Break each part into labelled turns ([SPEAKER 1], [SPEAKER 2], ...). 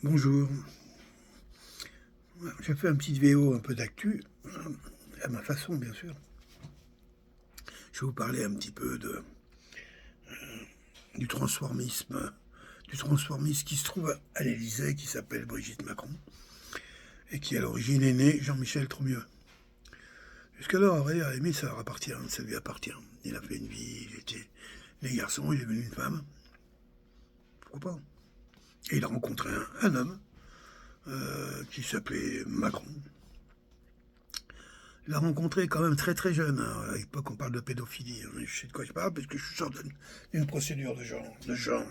[SPEAKER 1] Bonjour, j'ai fait une petite vidéo un peu d'actu, à ma façon bien sûr. Je vais vous parler un petit peu du transformisme, du transformisme qui se trouve à l'Élysée, qui s'appelle Brigitte Macron, et qui à l'origine est né Jean-Michel Tromieux. Jusqu'alors, à la limite, ça leur appartient, ça lui appartient. Il a fait une vie, il était né garçon, il est devenu une femme. Pourquoi pas? Et il a rencontré un homme qui s'appelait Macron. Il l'a rencontré quand même très très jeune. À l'époque, on parle de pédophilie. Je sais de quoi je parle parce que je sors d'une procédure de genre.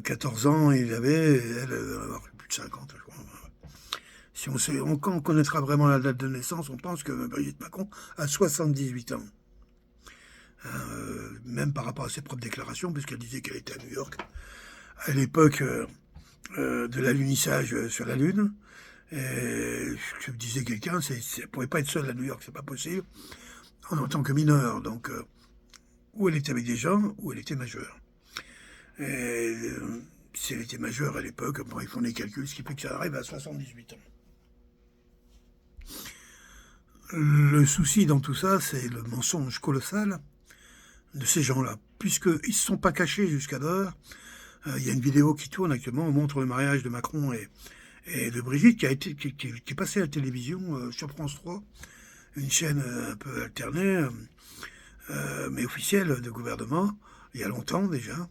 [SPEAKER 1] 14 ans, il avait, elle avoir plus de 50, je crois. Si quand on connaîtra vraiment la date de naissance, on pense que Brigitte Macron a 78 ans. Même par rapport à ses propres déclarations, puisqu'elle disait qu'elle était à New York. À l'époque de l'alunissage sur la Lune, je disais quelqu'un, elle ne pouvait pas être seule à New York, c'est pas possible, en tant que mineure. Donc, ou elle était avec des gens, ou elle était majeure. Et, si elle était majeure à l'époque, bon, ils font des calculs, ce qui fait que ça arrive à 78 ans. Le souci dans tout ça, c'est le mensonge colossal de ces gens-là, puisqu'ils ne se sont pas cachés jusqu'alors. Il y a une vidéo qui tourne actuellement, on montre le mariage de Macron et de Brigitte, qui est passée à la télévision sur France 3, une chaîne un peu alternée, mais officielle de gouvernement, il y a longtemps déjà,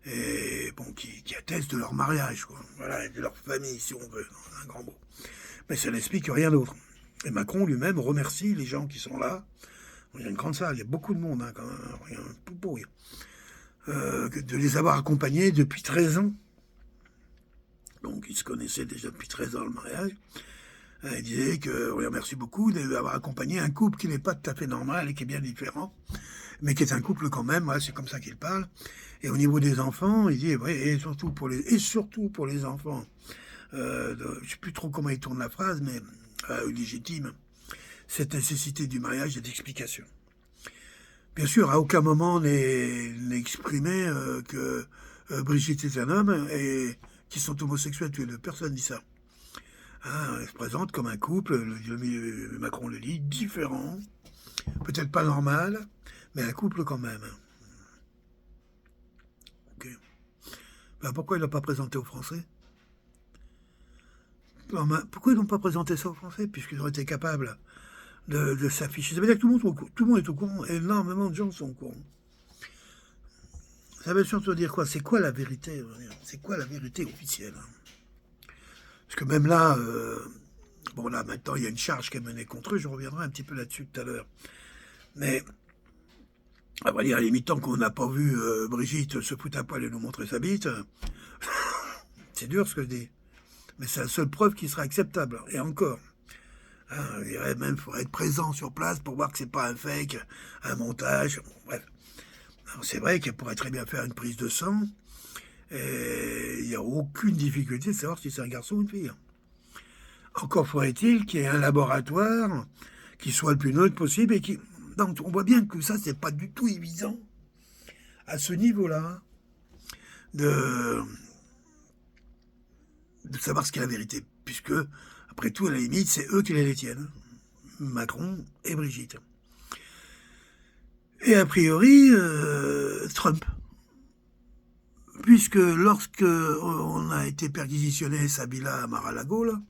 [SPEAKER 1] et bon, qui attestent de leur mariage, quoi. Voilà, et de leur famille, si on veut, un grand mot. Mais ça n'explique rien d'autre. Et Macron lui-même remercie les gens qui sont là. Il y a une grande salle, il y a beaucoup de monde, quand même, rien, tout pour rien. De les avoir accompagnés depuis 13 ans. Donc ils se connaissaient déjà depuis 13 ans le mariage. Il disait qu'on les remercie beaucoup d'avoir accompagné un couple qui n'est pas tout à fait normal et qui est bien différent, mais qui est un couple quand même, ouais, c'est comme ça qu'il parle. Et au niveau des enfants, il dit, ouais, et surtout pour les enfants, je ne sais plus trop comment il tourne la phrase, mais légitime, cette nécessité du mariage et d'explication. Bien sûr, à aucun moment n'est exprimé que Brigitte est un homme et qu'ils sont homosexuels tous les deux. Personne ne dit ça. Elle se présente comme un couple, Macron le dit, différent, peut-être pas normal, mais un couple quand même. Okay. Ben pourquoi ils ne l'ont pas présenté aux Français? Pourquoi ils n'ont pas présenté ça aux Français, puisqu'ils ont été capables de s'afficher? Ça veut dire que tout le monde est au courant, énormément de gens sont au courant. Ça veut surtout dire quoi? C'est quoi la vérité? C'est quoi la vérité officielle? Parce que même là, bon là maintenant il y a une charge qui est menée contre eux, je reviendrai un petit peu là-dessus tout à l'heure. Mais à vrai dire, à la limite, tant qu'on n'a pas vu Brigitte se foutre à poil et nous montrer sa bite, c'est dur ce que je dis. Mais c'est la seule preuve qui sera acceptable. Et encore. Il dirait même qu'il faudrait être présent sur place pour voir que c'est pas un fake, un montage. Bon, bref. C'est vrai qu'elle pourrait très bien faire une prise de sang. Et il n'y a aucune difficulté de savoir si c'est un garçon ou une fille. Encore faudrait-il qu'il y ait un laboratoire qui soit le plus neutre possible et qui. Donc on voit bien que ça, c'est pas du tout évident à ce niveau-là de savoir ce qu'est la vérité. Puisque, après tout, à la limite, c'est eux qui les détiennent. Macron et Brigitte. Et a priori, Trump. Puisque lorsque on a été perquisitionné Sabila à Mar-a-Lago, là,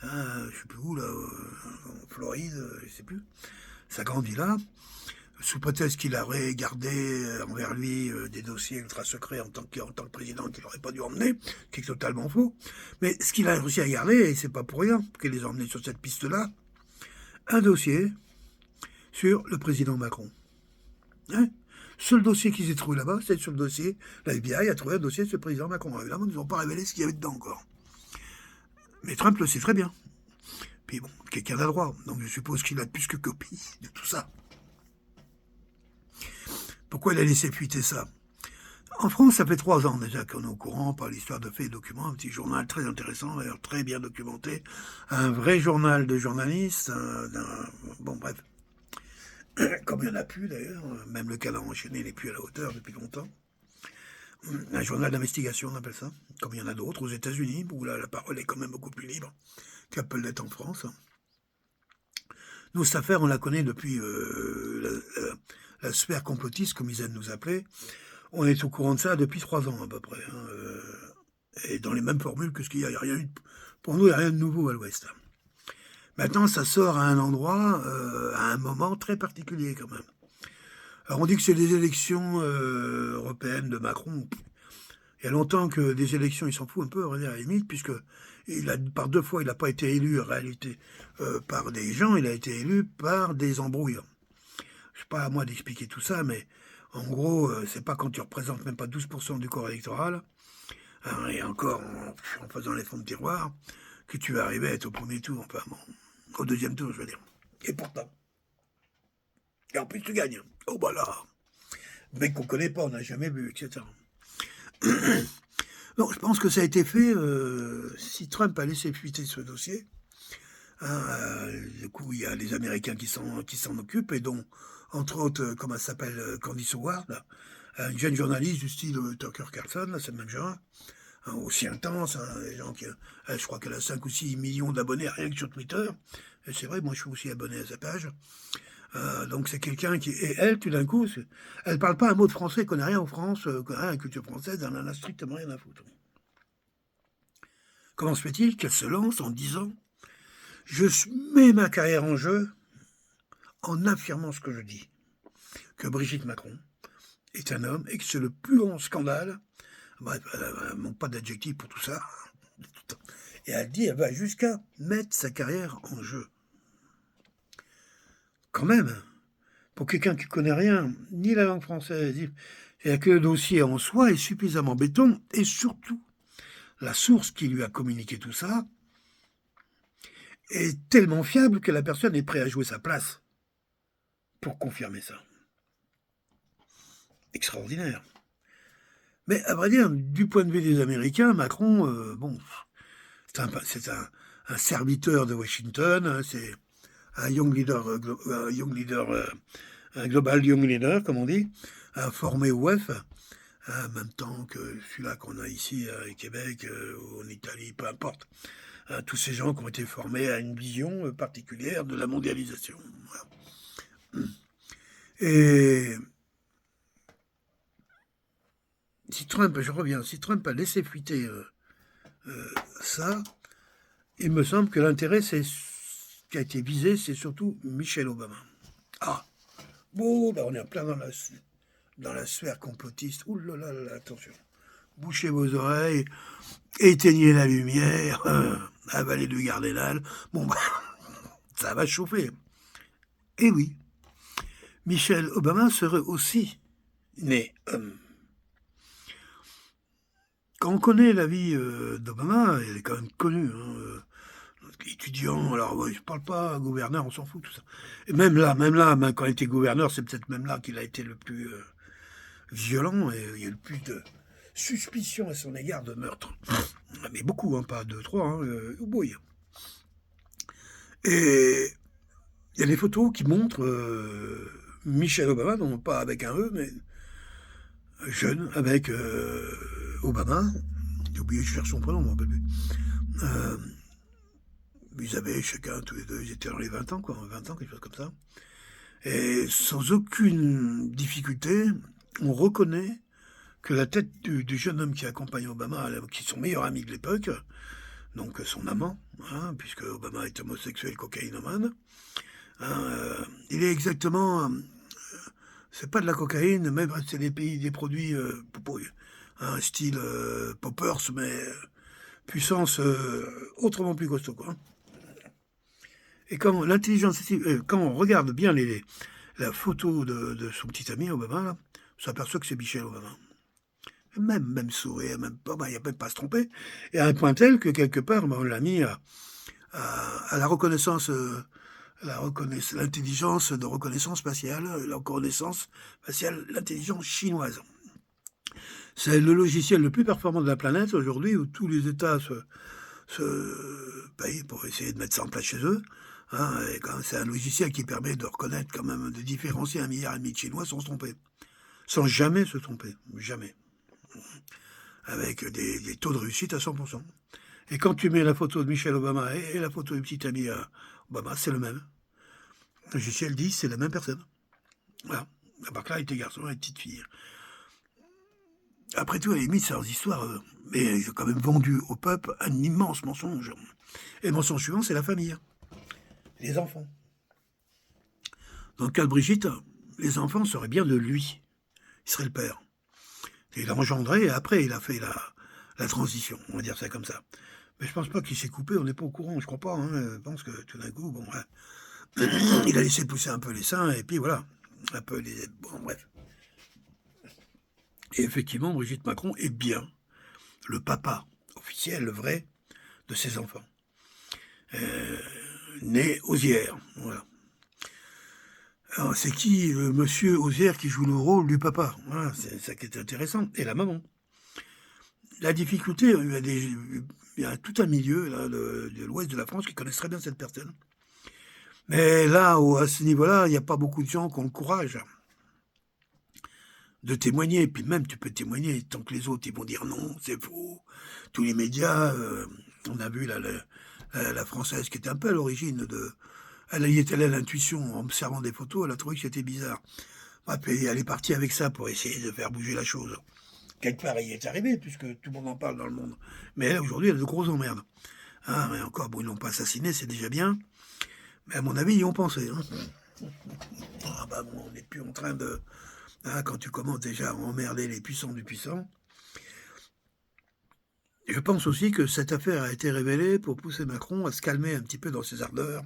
[SPEAKER 1] je sais plus où, là, en Floride, je sais plus, sa grande villa, sous prétexte qu'il aurait gardé envers lui des dossiers ultra secrets en tant que président qu'il n'aurait pas dû emmener, qui est totalement faux. Mais ce qu'il a réussi à garder, et c'est pas pour rien qu'il les a emmenés sur cette piste-là, un dossier sur le président Macron. Hein? Seul dossier qu'ils aient trouvé là-bas, c'est sur le dossier. La FBI a trouvé un dossier sur le président Macron. Évidemment, ils n'ont pas révélé ce qu'il y avait dedans encore. Mais Trump le sait très bien. Puis bon, quelqu'un d'adroit. Donc je suppose qu'il a plus que copie de tout ça. Pourquoi il a laissé fuiter ça? En France, ça fait 3 ans déjà qu'on est au courant par l'histoire de faits et documents, un petit journal très intéressant, d'ailleurs très bien documenté, un vrai journal de journalistes, bon bref, comme il n'y en a plus d'ailleurs, même le canard enchaîné n'est plus à la hauteur depuis longtemps. un journal d'investigation, on appelle ça, comme il y en a d'autres aux États-Unis, où là, la parole est quand même beaucoup plus libre qu'elle peut l'être en France. Nous, cette affaire, on la connaît depuis la sphère complotiste, comme ils aiment nous appeler. On est au courant de ça depuis 3 ans à peu près. Hein, et dans les mêmes formules que ce qu'il y a. Il y a rien eu, pour nous, il n'y a rien de nouveau à l'Ouest. Maintenant, ça sort à un endroit, à un moment très particulier quand même. Alors on dit que c'est les élections européennes de Macron. Il y a longtemps que des élections, il s'en fout un peu, à la limite, puisque par 2 fois, il n'a pas été élu en réalité par des gens, il a été élu par des embrouilles. Je sais pas à moi d'expliquer tout ça, mais en gros, c'est pas quand tu représentes même pas 12% du corps électoral, hein, et encore en faisant les fonds de tiroir, que tu vas arriver à être au premier tour, enfin bon, au deuxième tour, je veux dire. Et pourtant. Et en plus, tu gagnes. Oh bah là, mec qu'on connaît pas, on n'a jamais vu, etc. Non, je pense que ça a été fait si Trump a laissé fuiter ce dossier. Hein, du coup, il y a les Américains qui s'en occupent, et dont, entre autres, comment elle s'appelle, Candice Howard, une jeune journaliste du style Tucker Carlson, là, c'est le même genre, hein, aussi intense, hein, les gens qui, je crois qu'elle a 5 ou 6 millions d'abonnés rien que sur Twitter, et c'est vrai, moi je suis aussi abonné à sa page. Donc c'est quelqu'un qui... Et elle, tout d'un coup, elle parle pas un mot de français, elle connaît rien en France, connaît rien à la culture française, elle en a strictement rien à foutre. Comment se fait-il qu'elle se lance en disant « Je mets ma carrière en jeu en affirmant ce que je dis, que Brigitte Macron est un homme et que c'est le plus grand scandale. » Bref, elle manque pas d'adjectif pour tout ça. Et elle dit, elle va jusqu'à mettre sa carrière en jeu. Quand même, pour quelqu'un qui connaît rien, ni la langue française, c'est que le dossier en soi est suffisamment béton, et surtout, la source qui lui a communiqué tout ça est tellement fiable que la personne est prête à jouer sa place pour confirmer ça. Extraordinaire. Mais à vrai dire, du point de vue des Américains, Macron, bon, c'est un serviteur de Washington, hein, c'est un young leader, un global young leader, comme on dit, formé au WEF, en même temps que celui-là qu'on a ici au Québec, ou en Italie, peu importe. Tous ces gens qui ont été formés à une vision particulière de la mondialisation. Voilà. Et si Trump, je reviens, si Trump a laissé fuiter ça, il me semble que l'intérêt qui a été visé, c'est surtout Michelle Obama. Ah, bon, là on est en plein dans la sphère complotiste. Ouh là là là, attention. Bouchez vos oreilles, éteignez la lumière, avalez du cardinal. Bon, bah, ça va chauffer. Et oui, Michelle Obama serait aussi née homme. Quand on connaît la vie d'Obama, elle est quand même connue. Hein, étudiant, alors ouais, je parle pas gouverneur, on s'en fout tout ça. Et même là, quand il était gouverneur, c'est peut-être même là qu'il a été le plus violent, et il y a le plus de suspicion à son égard de meurtre. Mais beaucoup, hein, pas 2, 3, hein, oui. Et il y a des photos qui montrent Michelle Obama, non pas avec un E, mais jeune, avec Obama. J'ai oublié, je cherche son prénom, je m'en rappelle plus. Ils avaient chacun, tous les deux, ils étaient dans les 20 ans, quoi, 20 ans, quelque chose comme ça. Et sans aucune difficulté, on reconnaît que la tête du jeune homme qui accompagne Obama, qui est son meilleur ami de l'époque, donc son amant, hein, puisque Obama est homosexuel cocaïnomane, hein, il est exactement... c'est pas de la cocaïne, même c'est des produits un style poppers, mais puissance autrement plus costaud, quoi. Et quand l'intelligence, quand on regarde bien la photo de son petit ami Obama, là, on s'aperçoit que c'est Michelle Obama. Même sourire, même pas, il n'y a même pas à se tromper. Et à un point tel que quelque part, on l'a mis à la reconnaissance, l'intelligence de reconnaissance spatiale, la reconnaissance spatiale, l'intelligence chinoise. C'est le logiciel le plus performant de la planète aujourd'hui, où tous les États se payent pour essayer de mettre ça en place chez eux. Hein, et c'est un logiciel qui permet de reconnaître quand même, de différencier 1,5 milliard de Chinois sans se tromper. Sans jamais se tromper. Jamais. avec des taux de réussite à 100%. Et quand tu mets la photo de Michelle Obama et la photo du petit ami Obama, c'est le même. Le logiciel dit c'est la même personne. Voilà. À part que là, il était garçon et petite fille. Après tout, à la limite, c'est leurs histoires, mais ils ont quand même vendu au peuple un immense mensonge. Et le mensonge suivant, c'est la famille. Les enfants. Dans le cas de Brigitte, les enfants seraient bien de lui. Il serait le père. Et il a engendré et après il a fait la transition, on va dire ça comme ça. Mais je pense pas qu'il s'est coupé, on n'est pas au courant, je crois pas. Je pense que tout d'un coup, bon, ouais, il a laissé pousser un peu les seins et puis voilà. Un peu les. Bon, bref. Et effectivement, Brigitte Macron est bien le papa officiel, le vrai, de ses enfants. Né Osière, voilà. Alors, c'est qui le monsieur Osière qui joue le rôle du papa? Voilà, c'est ça qui est intéressant. Et la maman. La difficulté, il y a tout un milieu là, de l'ouest de la France qui connaissent très bien cette personne. Mais là, à ce niveau-là, il n'y a pas beaucoup de gens qui ont le courage de témoigner. Et puis même, tu peux témoigner tant que les autres, ils vont dire non, c'est faux. Tous les médias, on a vu là, la Française qui était un peu à l'origine de... Elle y est allée à l'intuition en observant des photos, elle a trouvé que c'était bizarre. Puis elle est partie avec ça pour essayer de faire bouger la chose. Quelque part, il est arrivé, puisque tout le monde en parle dans le monde. Mais là, aujourd'hui, elle a de grosses emmerdes. Mais encore, bon, ils l'ont pas assassiné, c'est déjà bien. Mais à mon avis, ils y ont pensé. Bon, on n'est plus en train de... quand tu commences déjà à emmerder les puissants du puissant. Je pense aussi que cette affaire a été révélée pour pousser Macron à se calmer un petit peu dans ses ardeurs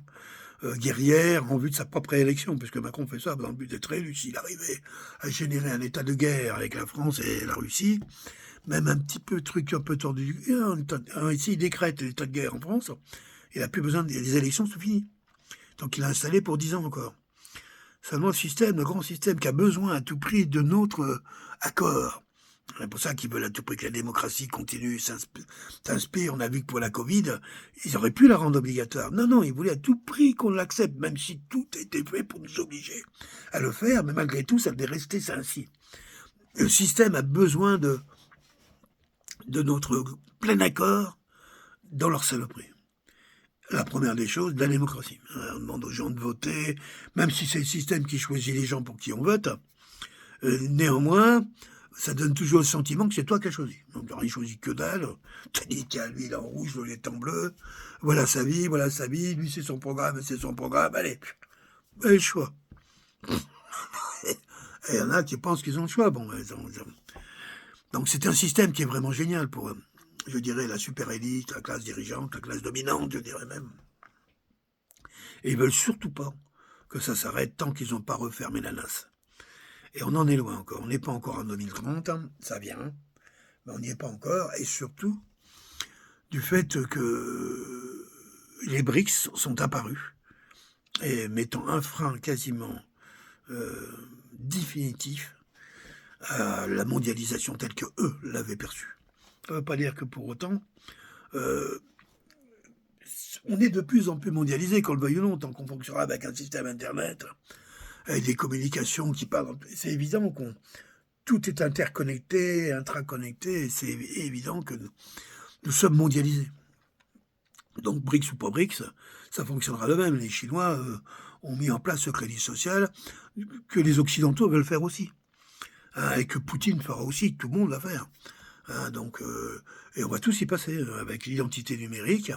[SPEAKER 1] guerrières en vue de sa propre élection, puisque Macron fait ça dans le but d'être élu. S'il arrivait à générer un état de guerre avec la France et la Russie, même un petit peu truc un peu tordu, ici il décrète l'état de guerre en France, il n'a plus besoin des élections, c'est fini. Donc il a installé pour 10 ans encore. Seulement le grand système qui a besoin à tout prix de notre accord. C'est pour ça qu'ils veulent à tout prix que la démocratie continue, s'inspire. On a vu que pour la Covid, ils auraient pu la rendre obligatoire. Non, ils voulaient à tout prix qu'on l'accepte, même si tout était fait pour nous obliger à le faire, mais malgré tout, ça devait rester ainsi. Le système a besoin de notre plein accord dans leur saloperie. La première des choses, de la démocratie. On demande aux gens de voter, même si c'est le système qui choisit les gens pour qui on vote. Néanmoins, ça donne toujours le sentiment que c'est toi qui as choisi. Donc, tu n'as rien choisi que dalle. Tu as dit, tiens, lui, il est en rouge, lui, il est en bleu. Voilà sa vie, lui, c'est son programme, Allez, le choix. Et il y en a qui pensent qu'ils ont le choix. Bon, donc, c'est un système qui est vraiment génial pour, je dirais, la super élite, la classe dirigeante, la classe dominante, je dirais même. Et ils veulent surtout pas que ça s'arrête tant qu'ils n'ont pas refermé la nasse. Et on en est loin encore. On n'est pas encore en 2030, ça vient, mais on n'y est pas encore. Et surtout, du fait que les BRICS sont apparus et mettant un frein quasiment définitif à la mondialisation telle que eux l'avaient perçue. Ça ne veut pas dire que pour autant, on est de plus en plus mondialisé, qu'on le veuille ou non, tant qu'on fonctionnera avec un système Internet, avec des communications qui parlent. C'est évident qu'on tout est interconnecté, intraconnecté, et c'est évident que nous sommes mondialisés. Donc, BRICS ou pas BRICS, ça fonctionnera de même. Les Chinois ont mis en place ce crédit social que les Occidentaux veulent faire aussi. Et que Poutine fera aussi, que tout le monde va faire. Et on va tous y passer, avec l'identité numérique,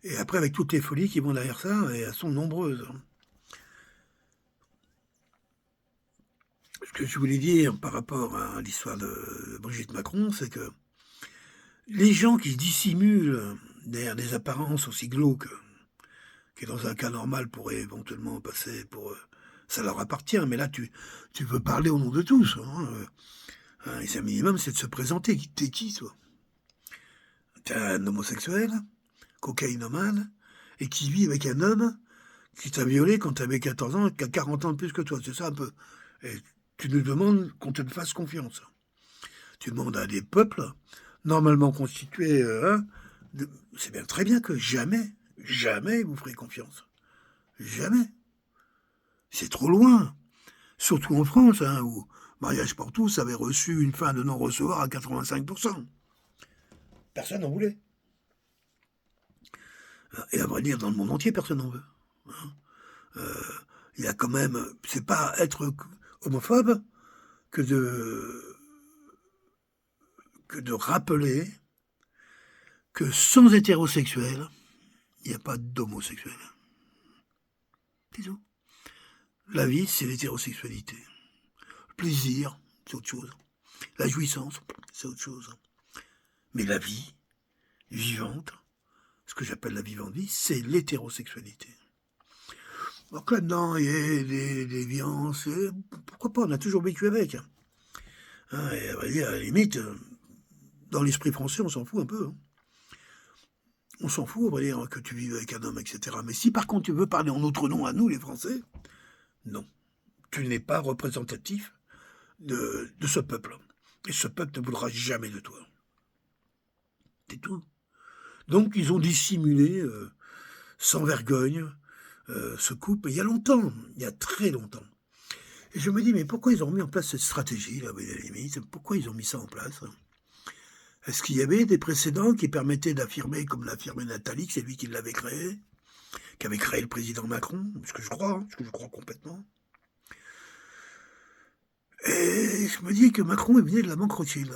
[SPEAKER 1] et après avec toutes les folies qui vont derrière ça, et elles sont nombreuses. Ce que je voulais dire par rapport à l'histoire de Brigitte Macron, c'est que les gens qui dissimulent derrière des apparences aussi glauques, qui dans un cas normal pourraient éventuellement passer pour... ça leur appartient, mais là tu veux parler au nom de tous. Et c'est un minimum, c'est de se présenter. T'es qui, toi? T'es un homosexuel, cocaïnomane, et qui vit avec un homme qui t'a violé quand t'avais 14 ans et qui a 40 ans de plus que toi. C'est ça un peu. Et tu nous demandes qu'on te fasse confiance. Tu demandes à des peuples normalement constitués, c'est bien très bien que jamais vous ferez confiance. Jamais. C'est trop loin. Surtout en France, où Mariage pour tous avait reçu une fin de non-recevoir à 85%. Personne n'en voulait. Et à vrai dire, dans le monde entier, personne n'en veut. Il y a quand même... C'est pas être homophobe que de rappeler que sans hétérosexuel, il n'y a pas d'homosexuel. C'est tout. La vie, c'est l'hétérosexualité. Le plaisir, c'est autre chose. La jouissance, c'est autre chose. Mais la vie vivante, ce que j'appelle la vivante vie, c'est l'hétérosexualité. Donc là-dedans, il y a des déviances, pourquoi pas, on a toujours vécu avec. Et à vrai dire, à la limite, dans l'esprit français, on s'en fout un peu. On s'en fout, on va dire, que tu vives avec un homme, etc. Mais si par contre tu veux parler en notre nom à nous, les Français, non. Tu n'es pas représentatif de ce peuple. Et ce peuple ne voudra jamais de toi. C'est tout. Donc ils ont dissimulé, sans vergogne, ce couple, il y a longtemps, il y a très longtemps. Et je me dis, mais pourquoi ils ont mis en place cette stratégie, là, à la limite? Pourquoi ils ont mis ça en place? Est-ce qu'il y avait des précédents qui permettaient d'affirmer, comme l'a affirmé Nathalie, que c'est lui qui l'avait créé, qui avait créé le président Macron? Ce que je crois complètement. Et je me dis que Macron, il venait de la banque Rothschild.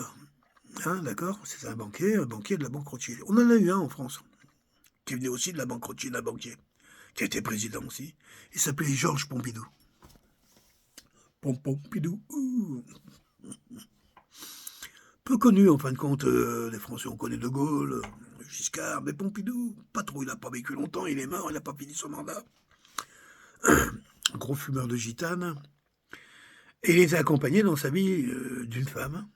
[SPEAKER 1] D'accord? C'est un banquier de la banque Rothschild. On en a eu un en France, qui venait aussi de la banque Rothschild, un banquier, qui a été président aussi. Il s'appelait Georges Pompidou. Pompidou. Peu connu, en fin de compte, les Français, on connaît De Gaulle, Giscard, mais Pompidou, pas trop, il n'a pas vécu longtemps, il est mort, il n'a pas fini son mandat. Gros fumeur de gitane. Et il était accompagné dans sa vie d'une femme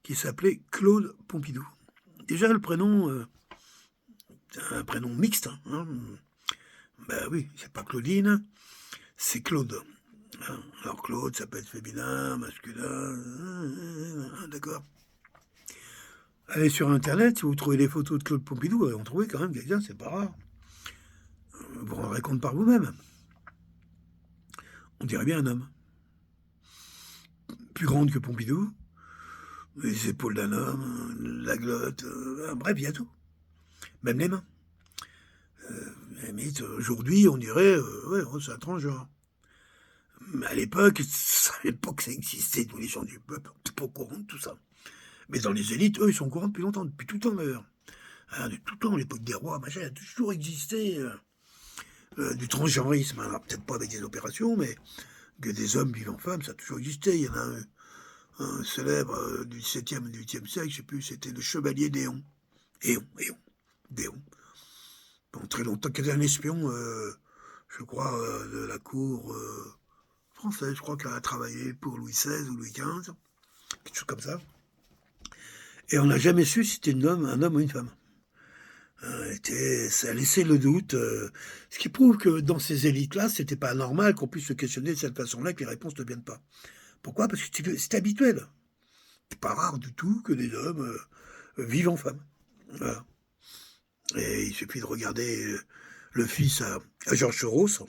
[SPEAKER 1] qui s'appelait Claude Pompidou. Déjà, le prénom, c'est un prénom mixte. Ben oui, c'est pas Claudine, c'est Claude. Alors Claude, ça peut être féminin, masculin, d'accord. Allez sur Internet, si vous trouvez des photos de Claude Pompidou, vous allez en trouver quand même quelqu'un, c'est pas rare. Vous vous rendrez compte par vous-même. On dirait bien un homme. Plus grande que Pompidou, les épaules d'un homme, la glotte, bref, il y a tout. Même les mains. Limite, aujourd'hui, on dirait, ouais, c'est un transgenre. Mais à l'époque, ça existait, tous les gens du peuple, t'es pas au courant de tout ça. Mais dans les élites, eux, ils sont au courant depuis longtemps, depuis tout le temps d'ailleurs. De tout le temps, l'époque des rois, machin, il a toujours existé du transgenrisme. Alors peut-être pas avec des opérations, mais que des hommes vivent en femmes, ça a toujours existé. Il y en a un célèbre du 7e et du 8e siècle, je sais plus, c'était le chevalier d'Éon. D'éon. Pendant très longtemps, qui était un espion, je crois, de la cour française, je crois qu'il a travaillé pour Louis XVI ou Louis XV, quelque chose comme ça. Et on n'a jamais su si c'était un homme ou une femme. Ça a laissé le doute, ce qui prouve que dans ces élites-là, c'était pas normal qu'on puisse se questionner de cette façon-là, que les réponses ne viennent pas. Pourquoi? Parce que c'est habituel. C'est pas rare du tout que des hommes vivent en femmes. Voilà. Et il suffit de regarder le fils à Georges Soros,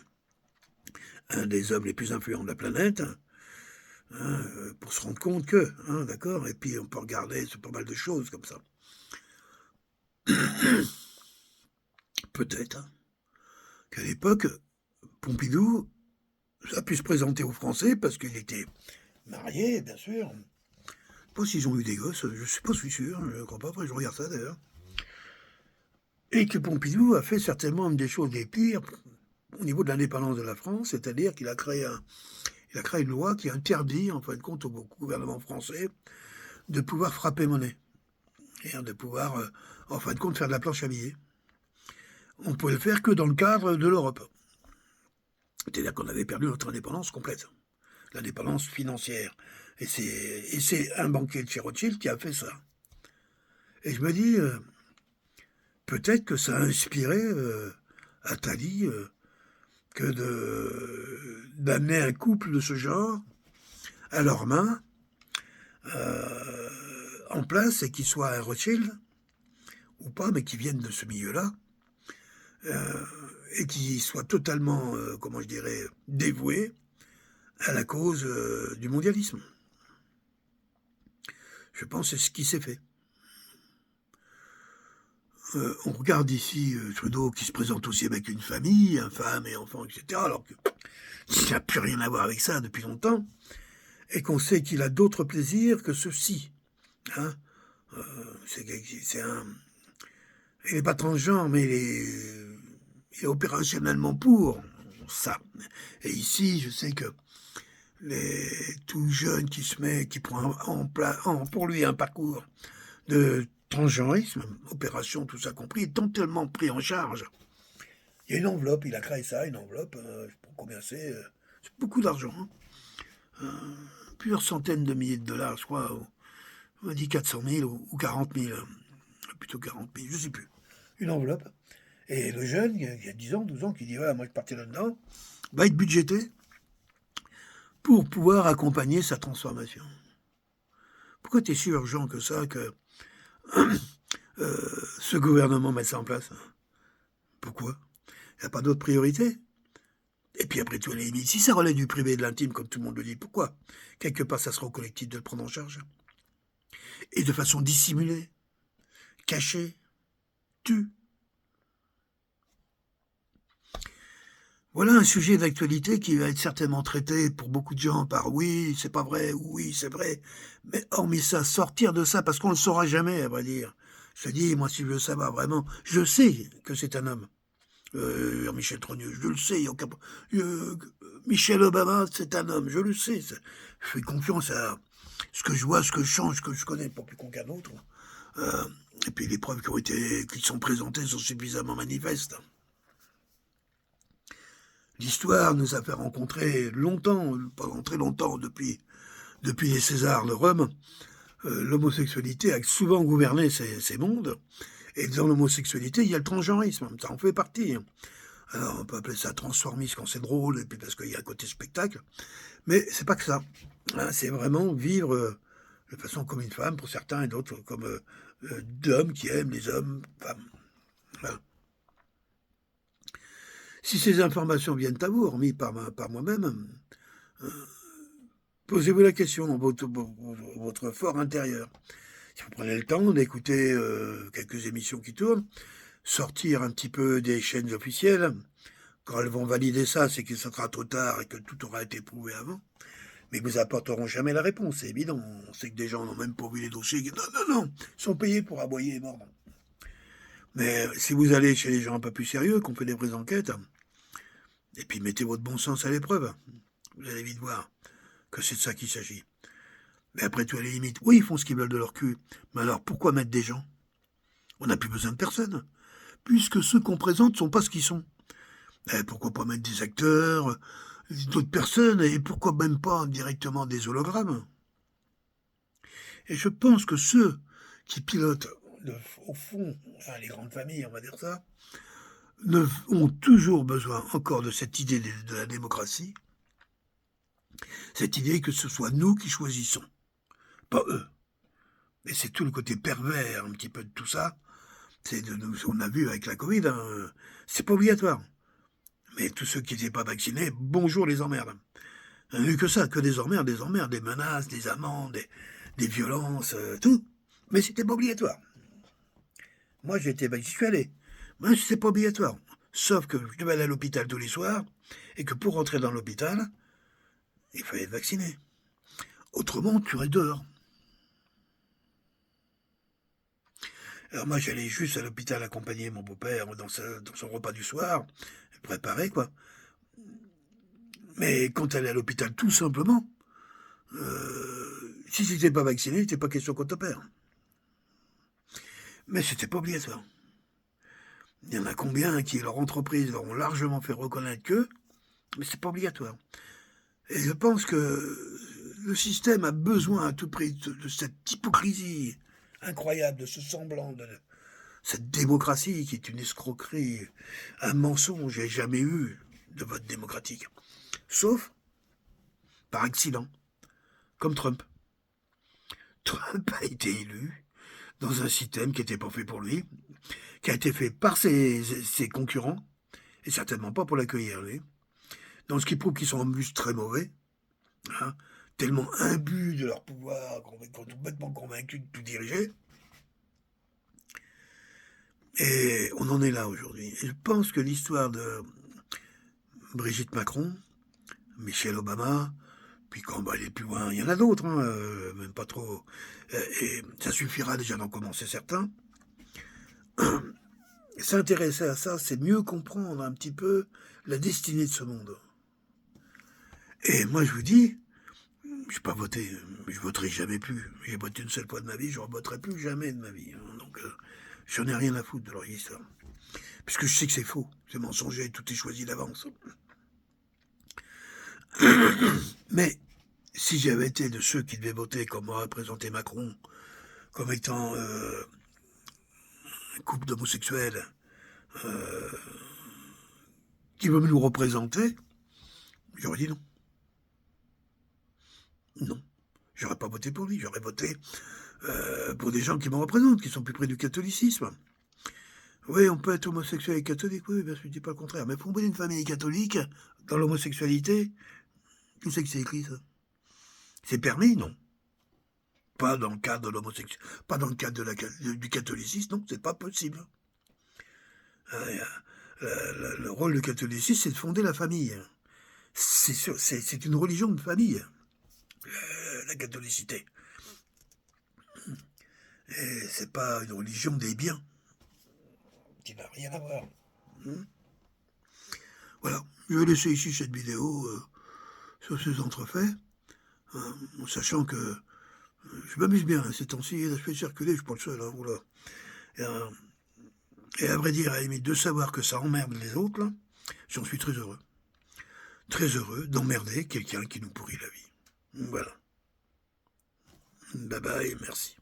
[SPEAKER 1] un des hommes les plus influents de la planète, pour se rendre compte que, d'accord. Et puis on peut regarder sur pas mal de choses comme ça. Peut-être qu'à l'époque, Pompidou a pu se présenter aux Français parce qu'il était marié, bien sûr. Je ne sais pas s'ils ont eu des gosses, je ne suis pas sûr, je ne crois pas, après je regarde ça d'ailleurs. Et que Pompidou a fait certainement une des choses les pires au niveau de l'indépendance de la France, c'est-à-dire qu'il a créé une loi qui interdit, en fin de compte, au gouvernement français de pouvoir frapper monnaie. Et de pouvoir, en fin de compte, faire de la planche à billets. On ne pouvait le faire que dans le cadre de l'Europe. C'est-à-dire qu'on avait perdu notre indépendance complète. L'indépendance financière. Et c'est un banquier de chez Rothschild qui a fait ça. Et je me dis, peut-être que ça a inspiré Attali que d'amener un couple de ce genre à leurs mains en place et qu'ils soient un Rothschild ou pas, mais qui viennent de ce milieu-là et qui soient totalement, comment je dirais, dévoués à la cause du mondialisme. Je pense que c'est ce qui s'est fait. On regarde ici Trudeau qui se présente aussi avec une famille, un femme et enfants, etc., alors qu'il n'a plus rien à voir avec ça depuis longtemps, et qu'on sait qu'il a d'autres plaisirs que ceux-ci. Hein. Il n'est pas transgenre, mais il est opérationnellement pour ça. Et ici, je sais que les tout jeunes qui prend pour lui un parcours de transgenrisme, opération, tout ça compris, étant tellement pris en charge. Il y a une enveloppe, il a créé ça, une enveloppe, je sais pas combien c'est beaucoup d'argent. Hein. Plusieurs centaines de milliers de dollars, je crois. On m'a dit 400 000 ou 40 000. Plutôt 40 000, je sais plus. Une enveloppe. Et le jeune, il y a 10 ans, 12 ans, qui dit voilà, moi je partais là-dedans, va être budgété pour pouvoir accompagner sa transformation. Pourquoi tu es si urgent que ça que ce gouvernement mette ça en place? Pourquoi? Il n'y a pas d'autre priorité? Et puis après tout, à la limite, si ça relève du privé et de l'intime, comme tout le monde le dit, pourquoi? Quelque part, ça sera au collectif de le prendre en charge. Et de façon dissimulée, cachée, tue. Voilà un sujet d'actualité qui va être certainement traité pour beaucoup de gens par oui, c'est pas vrai, ou oui, c'est vrai. Mais hormis ça, sortir de ça, parce qu'on ne le saura jamais, à vrai dire. Je te dis, moi, si je veux savoir vraiment, je sais que c'est un homme. Michel Trogneux, je le sais. Michel Obama, c'est un homme, je le sais. Je fais confiance à ce que je vois, ce que je change, ce que je connais, pas plus qu'aucun autre. Et puis les preuves qui sont présentées sont suffisamment manifestes. L'histoire nous a fait rencontrer longtemps, pendant très longtemps, depuis les Césars de Rome, l'homosexualité a souvent gouverné ces mondes. Et dans l'homosexualité, il y a le transgenrisme, ça en fait partie. Alors on peut appeler ça transformisme quand c'est drôle, et puis parce qu'il y a un côté spectacle. Mais c'est pas que ça. Hein, c'est vraiment vivre de façon comme une femme pour certains et d'autres comme d'hommes qui aiment les hommes, femmes. Voilà. Si ces informations viennent à vous, hormis par moi-même, posez-vous la question dans votre fort intérieur. Si vous prenez le temps d'écouter quelques émissions qui tournent, sortir un petit peu des chaînes officielles, quand elles vont valider ça, c'est que ce sera trop tard et que tout aura été prouvé avant. Mais ils vous apporteront jamais la réponse, c'est évident. On sait que des gens n'ont même pas vu les dossiers. Non, ils sont payés pour aboyer et mordre. Mais si vous allez chez les gens un peu plus sérieux, qu'on fait des vraies enquêtes, et puis mettez votre bon sens à l'épreuve, vous allez vite voir que c'est de ça qu'il s'agit. Mais après tout, à la limite, oui, ils font ce qu'ils veulent de leur cul. Mais alors, pourquoi mettre des gens? On n'a plus besoin de personne. Puisque ceux qu'on présente ne sont pas ce qu'ils sont. Et pourquoi pas mettre des acteurs, d'autres personnes, et pourquoi même pas directement des hologrammes? Et je pense que ceux qui pilotent, au fond, enfin les grandes familles, on va dire ça, ont toujours besoin encore de cette idée de la démocratie, cette idée que ce soit nous qui choisissons, pas eux. Et c'est tout le côté pervers un petit peu de tout ça. On a vu avec la Covid, hein, c'est pas obligatoire. Mais tous ceux qui n'étaient pas vaccinés, bonjour les emmerdes. On n'a eu que ça, que des emmerdes, des menaces, des amendes, des violences, tout. Mais c'était pas obligatoire. Moi, j'y suis allé. Mais c'est pas obligatoire. Sauf que je devais aller à l'hôpital tous les soirs, et que pour rentrer dans l'hôpital, il fallait être vacciné. Autrement, tu restes dehors. Alors moi, j'allais juste à l'hôpital accompagner mon beau-père dans son repas du soir, préparer, quoi. Mais quand tu allais à l'hôpital, tout simplement, si tu n'étais pas vacciné, il n'était pas question qu'on t'opère. Mais c'était pas obligatoire. Il y en a combien qui, leur entreprise, leur ont largement fait reconnaître que, mais c'est pas obligatoire. Et je pense que le système a besoin à tout prix de cette hypocrisie incroyable, de ce semblant, de cette démocratie qui est une escroquerie, un mensonge. J'ai jamais eu de vote démocratique. Sauf par accident, comme Trump. Trump a été élu dans un système qui n'était pas fait pour lui, qui a été fait par ses concurrents, et certainement pas pour l'accueillir, lui. Donc ce qui prouve qu'ils sont en plus très mauvais. Hein. tellement imbus de leur pouvoir, complètement convaincus de tout diriger. Et on en est là aujourd'hui. Et je pense que l'histoire de Brigitte Macron, Michelle Obama, puis quand on va aller plus loin, il y en a d'autres, hein, même pas trop. Et ça suffira déjà d'en commencer certains. S'intéresser à ça, c'est mieux comprendre un petit peu la destinée de ce monde. Et moi, je vous dis, je n'ai pas voté, je voterai jamais plus. J'ai voté une seule fois de ma vie, je ne voterai plus jamais de ma vie. Donc, j'en ai rien à foutre de leur histoire. Puisque je sais que c'est faux, c'est mensonger, tout est choisi d'avance. Mais si j'avais été de ceux qui devaient voter comme représenté Macron, comme étant un couple d'homosexuels qui veut nous représenter, j'aurais dit non. Non, j'aurais pas voté pour lui, j'aurais voté pour des gens qui me représentent, qui sont plus près du catholicisme. Oui, on peut être homosexuel et catholique, oui, bien sûr, je dis pas le contraire. Mais fonder une famille catholique dans l'homosexualité, tu sais que c'est écrit ça. C'est permis, non. Pas dans le cadre de l'homosexualité, pas dans le cadre du catholicisme, non, c'est pas possible. Le rôle du catholicisme, c'est de fonder la famille. C'est une religion de famille, la catholicité. Et c'est pas une religion des biens, qui n'a rien à voir. Voilà, je vais laisser ici cette vidéo sur ces entrefaits, en sachant que je m'amuse bien ces temps-ci, je fais circuler, je suis pas le seul, hein, voilà. Et à vrai dire, à la limite, de savoir que ça emmerde les autres, là, j'en suis très heureux. Très heureux d'emmerder quelqu'un qui nous pourrit la vie. Voilà. Bye bye, merci.